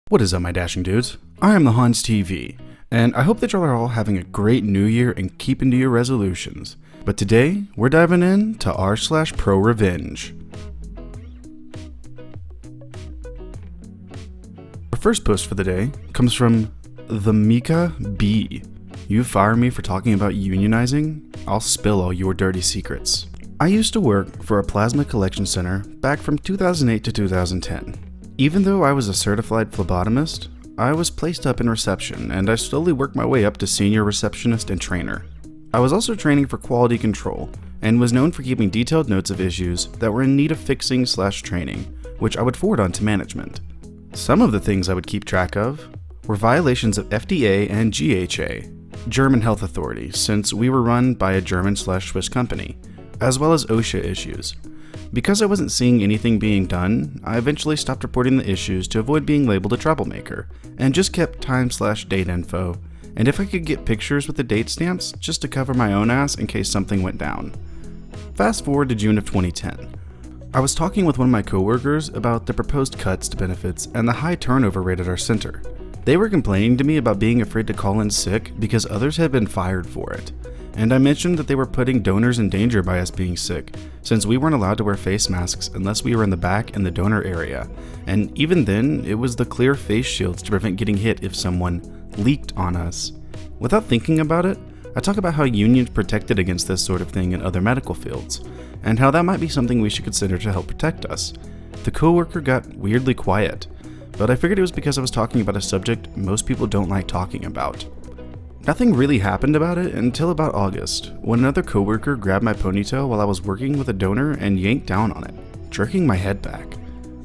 What is up, my dashing dudes? I am the Hans TV, and I hope that y'all are all having a great new year and keeping to your resolutions. But today, we're diving in to r/ProRevenge. Our first post for the day comes from the Mika B. You fire me for talking about unionizing? I'll spill all your dirty secrets. I used to work for a plasma collection center back from 2008 to 2010. Even though I was a certified phlebotomist, I was placed up in reception, and I slowly worked my way up to senior receptionist and trainer. I was also training for quality control, and was known for keeping detailed notes of issues that were in need of fixing/training, which I would forward on to management. Some of the things I would keep track of were violations of FDA and GHA, German Health Authority, since we were run by a German/Swiss company, as well as OSHA issues. Because I wasn't seeing anything being done, I eventually stopped reporting the issues to avoid being labeled a troublemaker, and just kept time/date info, and if I could get pictures with the date stamps, just to cover my own ass in case something went down. Fast forward to June of 2010. I was talking with one of my coworkers about the proposed cuts to benefits and the high turnover rate at our center. They were complaining to me about being afraid to call in sick because others had been fired for it. And I mentioned that they were putting donors in danger by us being sick, since we weren't allowed to wear face masks unless we were in the back in the donor area, and even then, it was the clear face shields to prevent getting hit if someone leaked on us. Without thinking about it, I talk about how unions protected against this sort of thing in other medical fields, and how that might be something we should consider to help protect us. The coworker got weirdly quiet, but I figured it was because I was talking about a subject most people don't like talking about. Nothing really happened about it until about August, when another coworker grabbed my ponytail while I was working with a donor and yanked down on it, jerking my head back.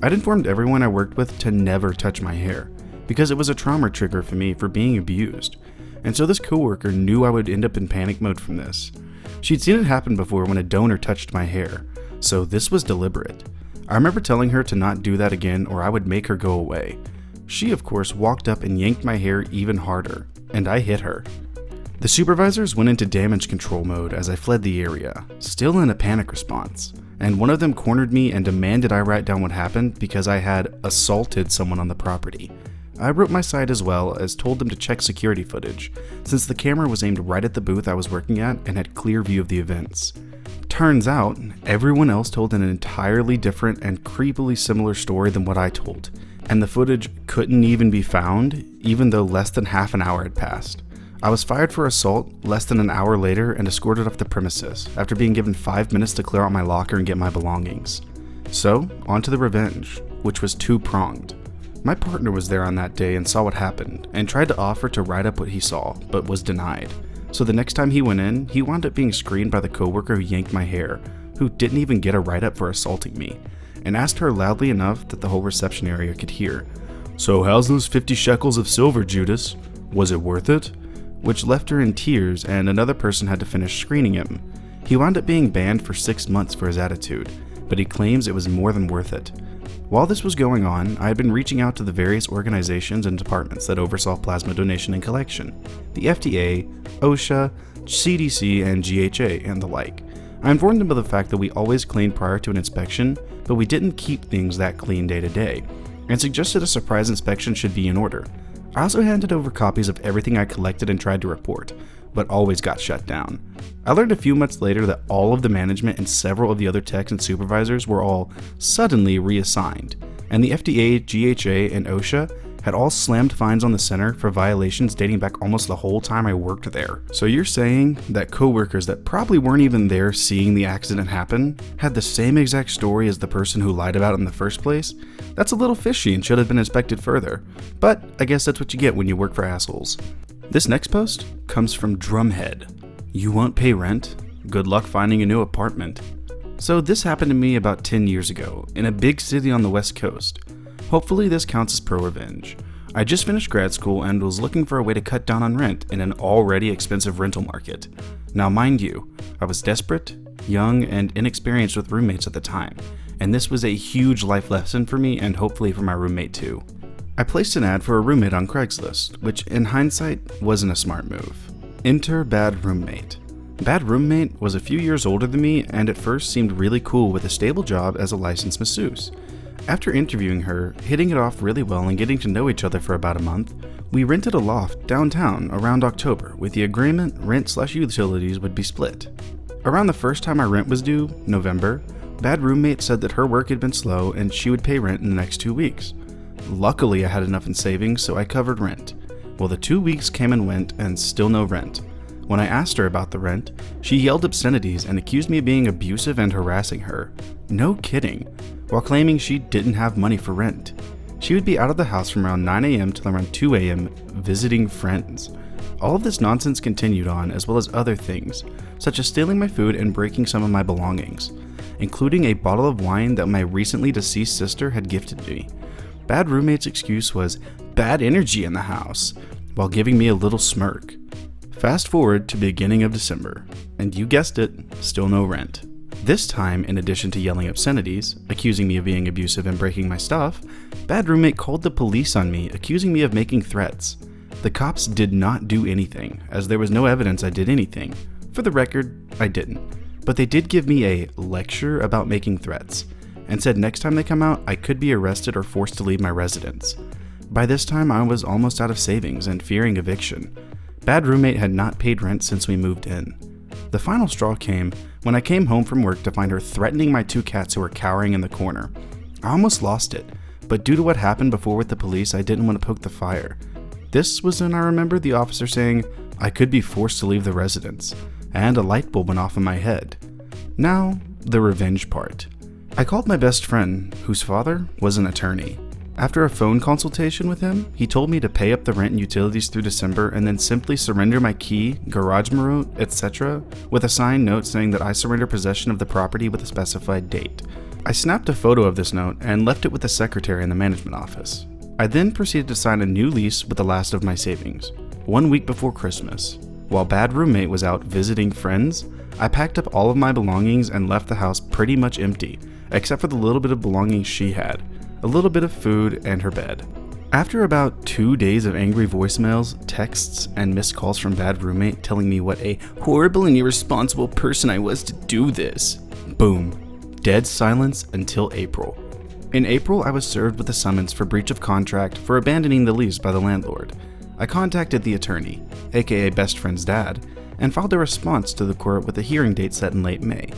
I'd informed everyone I worked with to never touch my hair, because it was a trauma trigger for me for being abused, and so this coworker knew I would end up in panic mode from this. She'd seen it happen before when a donor touched my hair, so this was deliberate. I remember telling her to not do that again or I would make her go away. She, of course, walked up and yanked my hair even harder, and I hit her. The supervisors went into damage control mode as I fled the area, still in a panic response, and one of them cornered me and demanded I write down what happened because I had assaulted someone on the property. I wrote my side as well as told them to check security footage, since the camera was aimed right at the booth I was working at and had clear view of the events. Turns out, everyone else told an entirely different and creepily similar story than what I told, and the footage couldn't even be found, even though less than half an hour had passed. I was fired for assault less than an hour later and escorted off the premises, after being given 5 minutes to clear out my locker and get my belongings. So, on to the revenge, which was two-pronged. My partner was there on that day and saw what happened, and tried to offer to write up what he saw, but was denied. So the next time he went in, he wound up being screened by the coworker who yanked my hair, who didn't even get a write-up for assaulting me, and asked her loudly enough that the whole reception area could hear, "So how's those 50 shekels of silver, Judas? Was it worth it?" Which left her in tears, and another person had to finish screening him. He wound up being banned for 6 months for his attitude, but he claims it was more than worth it. While this was going on, I had been reaching out to the various organizations and departments that oversaw plasma donation and collection, the FDA, OSHA, CDC, and GHA, and the like. I informed them of the fact that we always cleaned prior to an inspection, but we didn't keep things that clean day to day, and suggested a surprise inspection should be in order. I also handed over copies of everything I collected and tried to report, but always got shut down. I learned a few months later that all of the management and several of the other techs and supervisors were all suddenly reassigned, and the FDA, GHA, and OSHA had all slammed fines on the center for violations dating back almost the whole time I worked there. So you're saying that coworkers that probably weren't even there seeing the accident happen had the same exact story as the person who lied about it in the first place? That's a little fishy and should have been inspected further. But I guess that's what you get when you work for assholes. This next post comes from Drumhead. You won't pay rent? Good luck finding a new apartment. So this happened to me about 10 years ago, in a big city on the West Coast. Hopefully this counts as pro-revenge. I just finished grad school and was looking for a way to cut down on rent in an already expensive rental market. Now mind you, I was desperate, young, and inexperienced with roommates at the time, and this was a huge life lesson for me and hopefully for my roommate too. I placed an ad for a roommate on Craigslist, which in hindsight wasn't a smart move. Enter Bad Roommate. Bad Roommate was a few years older than me and at first seemed really cool with a stable job as a licensed masseuse. After interviewing her, hitting it off really well and getting to know each other for about a month, we rented a loft downtown around October with the agreement rent/utilities would be split. Around the first time our rent was due, November, bad roommate said that her work had been slow and she would pay rent in the next 2 weeks. Luckily I had enough in savings, so I covered rent. Well, the 2 weeks came and went and still no rent. When I asked her about the rent, she yelled obscenities and accused me of being abusive and harassing her. No kidding, while claiming she didn't have money for rent. She would be out of the house from around 9 a.m. till around 2 a.m. visiting friends. All of this nonsense continued on, as well as other things, such as stealing my food and breaking some of my belongings, including a bottle of wine that my recently deceased sister had gifted me. Bad roommate's excuse was bad energy in the house, while giving me a little smirk. Fast forward to beginning of December, and you guessed it, still no rent. This time, in addition to yelling obscenities, accusing me of being abusive and breaking my stuff, bad roommate called the police on me, accusing me of making threats. The cops did not do anything, as there was no evidence I did anything. For the record, I didn't. But they did give me a lecture about making threats, and said next time they come out, I could be arrested or forced to leave my residence. By this time, I was almost out of savings and fearing eviction. Bad roommate had not paid rent since we moved in. The final straw came when I came home from work to find her threatening my 2 cats who were cowering in the corner. I almost lost it, but due to what happened before with the police, I didn't want to poke the fire. This was when I remembered the officer saying I could be forced to leave the residence, and a light bulb went off in my head. Now, the revenge part. I called my best friend, whose father was an attorney. After a phone consultation with him, he told me to pay up the rent and utilities through December and then simply surrender my key, garage maroot, etc. with a signed note saying that I surrender possession of the property with a specified date. I snapped a photo of this note and left it with the secretary in the management office. I then proceeded to sign a new lease with the last of my savings, 1 week before Christmas. While bad roommate was out visiting friends, I packed up all of my belongings and left the house pretty much empty, except for the little bit of belongings she had. A little bit of food, and her bed. After about 2 days of angry voicemails, texts, and missed calls from bad roommate telling me what a horrible and irresponsible person I was to do this, boom, dead silence until April. In April, I was served with a summons for breach of contract for abandoning the lease by the landlord. I contacted the attorney, aka best friend's dad, and filed a response to the court with a hearing date set in late May.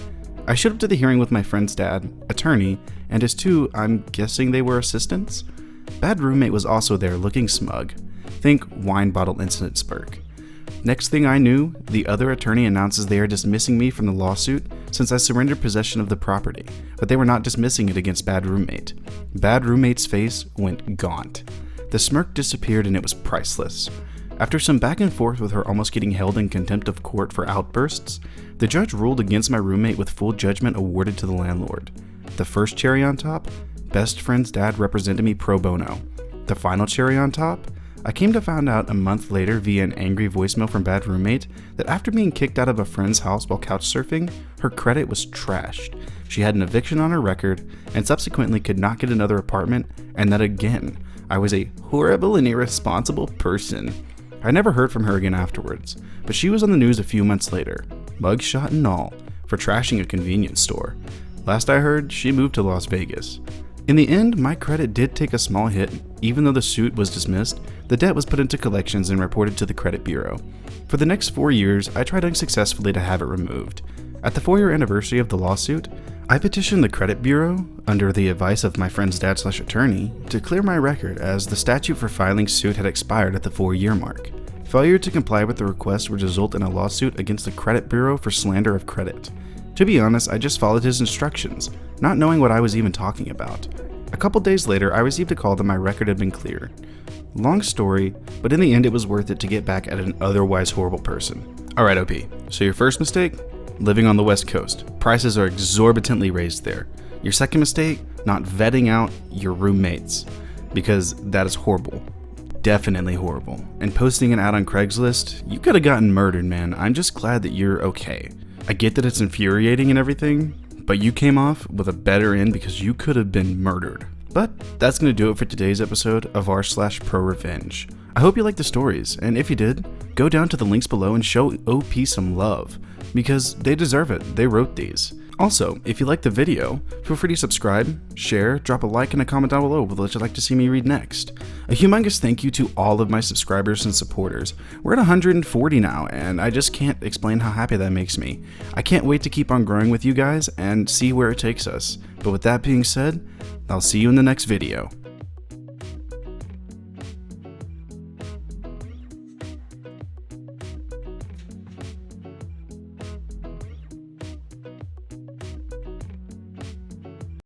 I showed up to the hearing with my friend's dad, attorney, and his 2, I'm guessing they were assistants. Bad roommate was also there looking smug. Think wine bottle incident spurk. Next thing I knew, the other attorney announces they are dismissing me from the lawsuit since I surrendered possession of the property, but they were not dismissing it against bad roommate. Bad roommate's face went gaunt. The smirk disappeared and it was priceless. After some back and forth with her almost getting held in contempt of court for outbursts, the judge ruled against my roommate with full judgment awarded to the landlord. The first cherry on top, best friend's dad represented me pro bono. The final cherry on top, I came to find out a month later via an angry voicemail from bad roommate that after being kicked out of a friend's house while couch surfing, her credit was trashed. She had an eviction on her record and subsequently could not get another apartment, and that again, I was a horrible and irresponsible person. I never heard from her again afterwards, but she was on the news a few months later, mugshot and all, for trashing a convenience store. Last I heard, she moved to Las Vegas. In the end, my credit did take a small hit. Even though the suit was dismissed, the debt was put into collections and reported to the credit bureau. For the next 4 years, I tried unsuccessfully to have it removed. At the 4-year anniversary of the lawsuit, I petitioned the credit bureau, under the advice of my friend's dad/attorney, to clear my record as the statute for filing suit had expired at the 4-year mark. Failure to comply with the request would result in a lawsuit against the credit bureau for slander of credit. To be honest, I just followed his instructions, not knowing what I was even talking about. A couple days later, I received a call that my record had been cleared. Long story, but in the end it was worth it to get back at an otherwise horrible person. Alright OP, so your first mistake? Living on the West Coast. Prices are exorbitantly raised there. Your second mistake? Not vetting out your roommates. Because that is horrible. Definitely horrible. And posting an ad on Craigslist? You could have gotten murdered, man. I'm just glad that you're okay. I get that it's infuriating and everything, but you came off with a better end because you could have been murdered. But that's going to do it for today's episode of r/ProRevenge. I hope you liked the stories, and if you did, go down to the links below and show OP some love, because they deserve it. They wrote these. Also, if you liked the video, feel free to subscribe, share, drop a like, and a comment down below with what you'd like to see me read next. A humongous thank you to all of my subscribers and supporters. We're at 140 now, and I just can't explain how happy that makes me. I can't wait to keep on growing with you guys and see where it takes us. But with that being said, I'll see you in the next video.